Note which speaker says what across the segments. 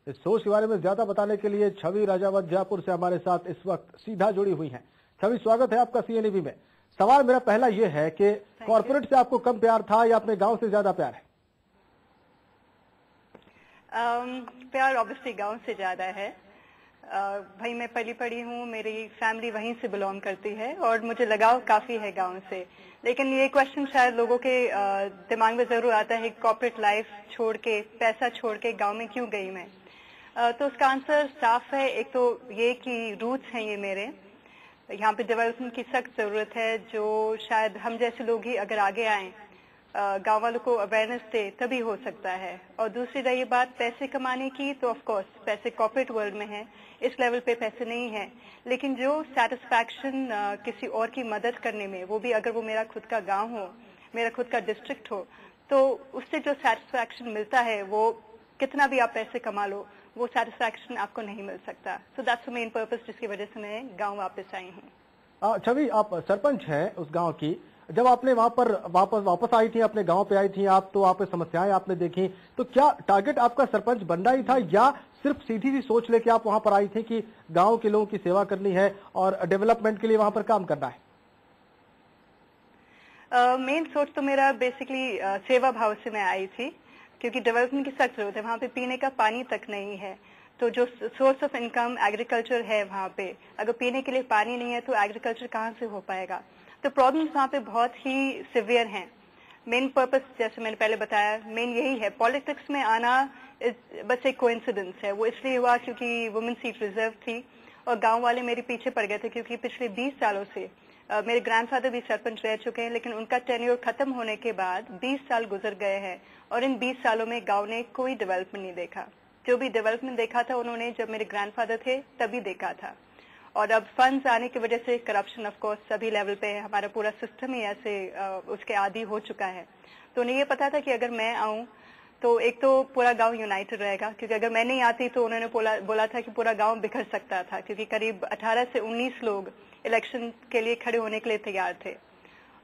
Speaker 1: इस सोच के बारे में ज्यादा बताने के लिए छवि राजावत जयपुर से हमारे साथ इस वक्त सीधा जुड़ी हुई हैं। छवि, स्वागत है आपका CNBC में। सवाल मेरा पहला ये है कि कॉर्पोरेट से आपको कम प्यार था या अपने गांव से ज्यादा प्यार है?
Speaker 2: प्यार ऑब्वियसली गांव से ज्यादा है। भाई मैं पली पड़ी हूँ, मेरी फैमिली वहीं से बिलोंग करती है और मुझे लगाव काफी है गांव से। लेकिन ये क्वेश्चन शायद लोगों के दिमाग में जरूर आता है, कॉर्पोरेट लाइफ छोड़ के, पैसा छोड़ के गांव में क्यों गई मैं? तो उसका आंसर साफ है। एक तो ये कि रूट्स हैं ये मेरे, यहाँ पे डेवलपमेंट की सख्त जरूरत है, जो शायद हम जैसे लोग ही अगर आगे आए, गांव वालों को अवेयरनेस दे, तभी हो सकता है। और दूसरी रही बात पैसे कमाने की, तो ऑफ कोर्स पैसे कॉर्पोरेट वर्ल्ड में है, इस लेवल पे पैसे नहीं है, लेकिन जो सेटिस्फैक्शन किसी और की मदद करने में, वो भी अगर वो मेरा खुद का गांव हो, मेरा खुद का डिस्ट्रिक्ट हो, तो उससे जो सेटिस्फैक्शन मिलता है, वो कितना भी आप पैसे कमा लो, वो सेटिस्फैक्शन आपको नहीं मिल सकता। So that's the main purpose जिसकी वजह से मैं गाँव वापस आई हूँ।
Speaker 1: छवि, आप सरपंच हैं उस गाँव की। जब आपने वहां पर वापस आई थी, अपने गांव पे आई थी आप, तो आप समस्याएं आपने देखी, तो क्या टारगेट आपका सरपंच बनना ही था या सिर्फ सीधी सी सोच लेके आप वहां पर आई थी कि गांव के लोगों की सेवा करनी है और डेवलपमेंट के लिए वहां पर काम करना है?
Speaker 2: मेन सोच तो मेरा बेसिकली सेवा भाव से मैं आई थी, क्योंकि डेवलपमेंट की सख्त जरूरत है। वहाँ पे पीने का पानी तक नहीं है, तो जो सोर्स ऑफ इनकम एग्रीकल्चर है वहाँ पे, अगर पीने के लिए पानी नहीं है तो एग्रीकल्चर कहाँ से हो पाएगा? तो प्रॉब्लम्स वहाँ पे बहुत ही सिवियर हैं। मेन पर्पस जैसे मैंने पहले बताया, मेन यही है। पॉलिटिक्स में आना बस एक कोइंसिडेंस है। वो इसलिए हुआ क्योंकि वुमेन सीट रिजर्व थी और गांव वाले मेरे पीछे पड़ गए थे, क्योंकि पिछले 20 सालों से मेरे ग्रैंडफादर भी सरपंच रह चुके हैं, लेकिन उनका टेन्योर खत्म होने के बाद 20 साल गुजर गए हैं और इन 20 सालों में गांव ने कोई डेवलपमेंट नहीं देखा। जो भी डेवलपमेंट देखा था उन्होंने जब मेरे ग्रैंडफादर थे तभी देखा था। और अब फंड्स आने की वजह से करप्शन ऑफ कोर्स सभी लेवल पे है, हमारा पूरा सिस्टम ही ऐसे उसके आदी हो चुका है। तो उन्हें ये पता था कि अगर मैं आऊं तो एक तो पूरा गांव यूनाइटेड रहेगा, क्योंकि अगर मैं नहीं आती तो उन्होंने बोला था कि पूरा गांव बिखर सकता था, क्योंकि करीब 18 से 19 लोग इलेक्शन के लिए खड़े होने के लिए तैयार थे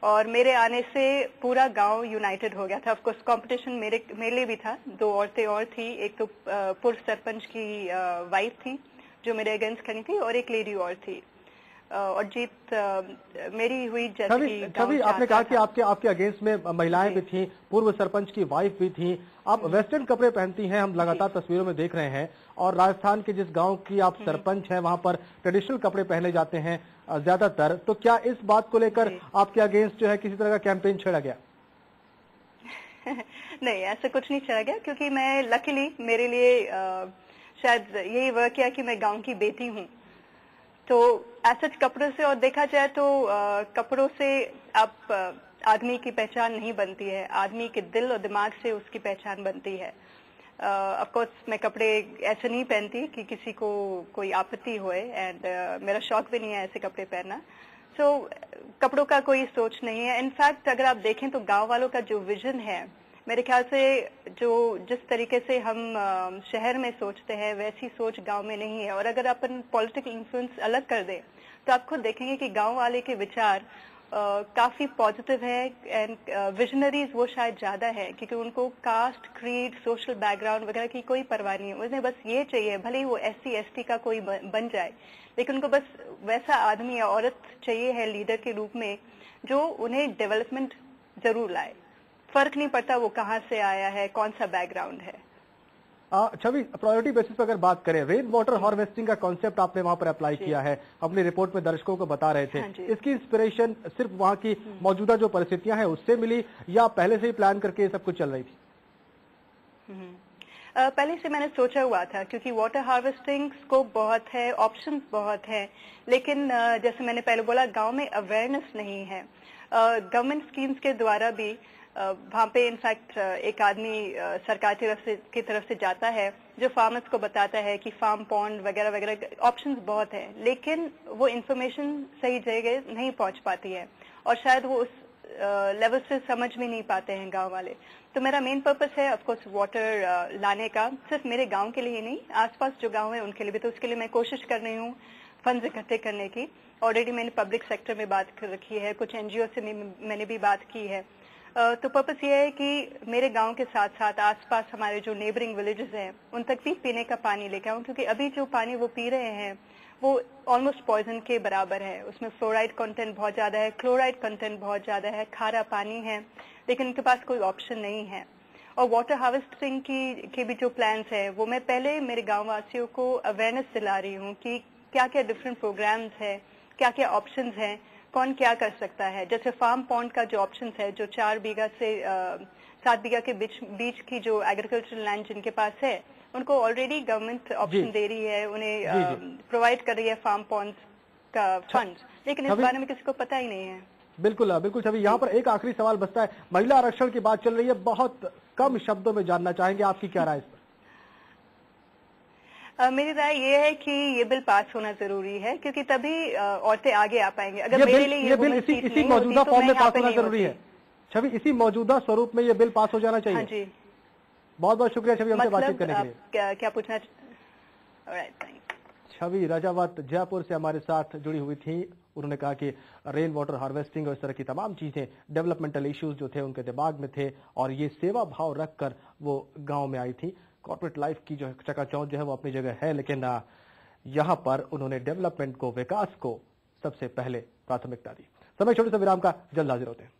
Speaker 2: और मेरे आने से पूरा गांव यूनाइटेड हो गया था। ऑफकोर्स कंपटीशन मेरे लिए भी था। 2 औरतें और थी, एक तो पूर्व सरपंच की वाइफ थी जो मेरे अगेंस्ट खड़ी थी और एक लेडी और थी, और जीत मेरी हुई।
Speaker 1: छवि, आपने कहा कि आपके अगेंस्ट में महिलाएं भी थी, पूर्व सरपंच की वाइफ भी थी। आप वेस्टर्न कपड़े पहनती हैं, हम लगातार तस्वीरों में देख रहे हैं, और राजस्थान के जिस गांव की आप सरपंच हैं वहां पर ट्रेडिशनल कपड़े पहने जाते हैं ज्यादातर। तो क्या इस बात को लेकर आपके अगेंस्ट जो है किसी तरह का कैंपेन छेड़ा गया?
Speaker 2: नहीं, ऐसा कुछ नहीं छेड़ा गया, क्योंकि मैं लकीली मेरे लिए शायद यही वर्क किया कि मैं गांव की बेटी हूँ। तो ऐसे कपड़ों से, और देखा जाए तो कपड़ों से आप आदमी की पहचान नहीं बनती है, आदमी के दिल और दिमाग से उसकी पहचान बनती है। ऑफ कोर्स मैं कपड़े ऐसे नहीं पहनती कि किसी को कोई आपत्ति होए, एंड मेरा शौक भी नहीं है ऐसे कपड़े पहनना। सो कपड़ों का कोई सोच नहीं है। इनफैक्ट अगर आप देखें तो गांव वालों का जो विजन है, मेरे ख्याल से जिस तरीके से हम शहर में सोचते हैं वैसी सोच गांव में नहीं है। और अगर अपन पॉलिटिकल इन्फ्लुएंस अलग कर दें तो आप खुद देखेंगे कि गांव वाले के विचार काफी पॉजिटिव है, एंड विजनरीज वो शायद ज्यादा है, क्योंकि उनको कास्ट, क्रीड, सोशल बैकग्राउंड वगैरह की कोई परवाह नहीं है। उन्हें बस ये चाहिए, भले ही वो SC ST का कोई बन जाए, लेकिन उनको बस वैसा आदमी या औरत चाहिए है लीडर के रूप में जो उन्हें डेवलपमेंट जरूर लाए। फर्क नहीं पड़ता वो कहाँ से आया है, कौन सा बैकग्राउंड है।
Speaker 1: छवि, प्रायोरिटी बेसिस पर अगर बात करें, रेन वाटर हार्वेस्टिंग का कॉन्सेप्ट आपने वहां पर अप्लाई किया है, अपनी रिपोर्ट में दर्शकों को बता रहे थे। इसकी इंस्पिरेशन सिर्फ वहां की मौजूदा जो परिस्थितियां हैं उससे मिली या पहले से ही प्लान करके ये सब कुछ चल रही थी?
Speaker 2: पहले से मैंने सोचा हुआ था, क्योंकि वाटर हार्वेस्टिंग स्कोप बहुत है, ऑप्शंस बहुत है, लेकिन जैसे मैंने पहले बोला, गांव में अवेयरनेस नहीं है। गवर्नमेंट स्कीम्स के द्वारा भी वहाँ पे इनफैक्ट एक आदमी सरकार की तरफ से जाता है जो फार्मर्स को बताता है कि फार्म पॉन्ड वगैरह वगैरह ऑप्शंस बहुत है, लेकिन वो इन्फॉर्मेशन सही जगह नहीं पहुँच पाती है और शायद वो उस लेवल से समझ भी नहीं पाते हैं गांव वाले। तो मेरा मेन पर्पस है ऑफकोर्स वाटर लाने का, सिर्फ मेरे गांव के लिए ही नहीं, आसपास जो गांव है उनके लिए भी। तो उसके लिए मैं कोशिश कर रही हूँ फंड्स इकट्ठे करने की। ऑलरेडी मैंने पब्लिक सेक्टर में बात कर रखी है, कुछ NGO से मैंने भी बात की है। तो पर्पस ये है कि मेरे गांव के साथ साथ आसपास हमारे जो नेबरिंग विलेजेस हैं उन तक भी पीने का पानी लेके आऊं, क्योंकि अभी जो पानी वो पी रहे हैं वो ऑलमोस्ट पॉइजन के बराबर है। उसमें फ्लोराइड कंटेंट बहुत ज्यादा है, क्लोराइड कंटेंट बहुत ज्यादा है, खारा पानी है, लेकिन उनके पास कोई ऑप्शन नहीं है। और वाटर हार्वेस्टिंग के भी जो प्लान्स है वो मैं पहले मेरे गाँव वासियों को अवेयरनेस दिला रही हूँ कि क्या क्या डिफरेंट प्रोग्राम्स है, क्या क्या ऑप्शंस हैं, कौन क्या कर सकता है। जैसे फार्म पॉन्ड का जो ऑप्शन है, जो 4 बीघा से 7 बीघा के बीच की जो एग्रीकल्चरल लैंड जिनके पास है उनको ऑलरेडी गवर्नमेंट ऑप्शन दे रही है, उन्हें प्रोवाइड कर रही है फार्म पॉन्ड का फंड, लेकिन इस बारे में किसी को पता ही नहीं है।
Speaker 1: बिल्कुल बिल्कुल छवि, यहाँ पर एक आखिरी सवाल बचता है। महिला आरक्षण की बात चल रही है, बहुत कम शब्दों में जानना चाहेंगे आपकी क्या राय इस पर?
Speaker 2: मेरी राय ये है कि ये बिल पास होना जरूरी है, क्योंकि तभी औरतें आगे आ पाएंगे। अगर मेरे लिए
Speaker 1: ये बिल इसी मौजूदा फॉर्म में पास होना जरूरी है छवि, इसी मौजूदा स्वरूप में ये बिल पास हो जाना चाहिए।
Speaker 2: हाँ जी,
Speaker 1: बहुत बहुत शुक्रिया छवि हमसे बातचीत करने के लिए।
Speaker 2: क्या पूछना?
Speaker 1: छवि राजावत जयपुर से हमारे साथ जुड़ी हुई थी। उन्होंने कहा कि रेन वाटर हार्वेस्टिंग और इस तरह की तमाम चीजें, डेवलपमेंटल इश्यूज जो थे उनके दिमाग में थे और ये सेवा भाव रखकर वो गांव में आई थी। कॉर्पोरेट लाइफ की जो चकाचौंध जो है वो अपनी जगह है, लेकिन यहाँ पर उन्होंने डेवलपमेंट को, विकास को सबसे पहले प्राथमिकता दी। समय छोटे से विराम का, जल्द हाजिर होते हैं।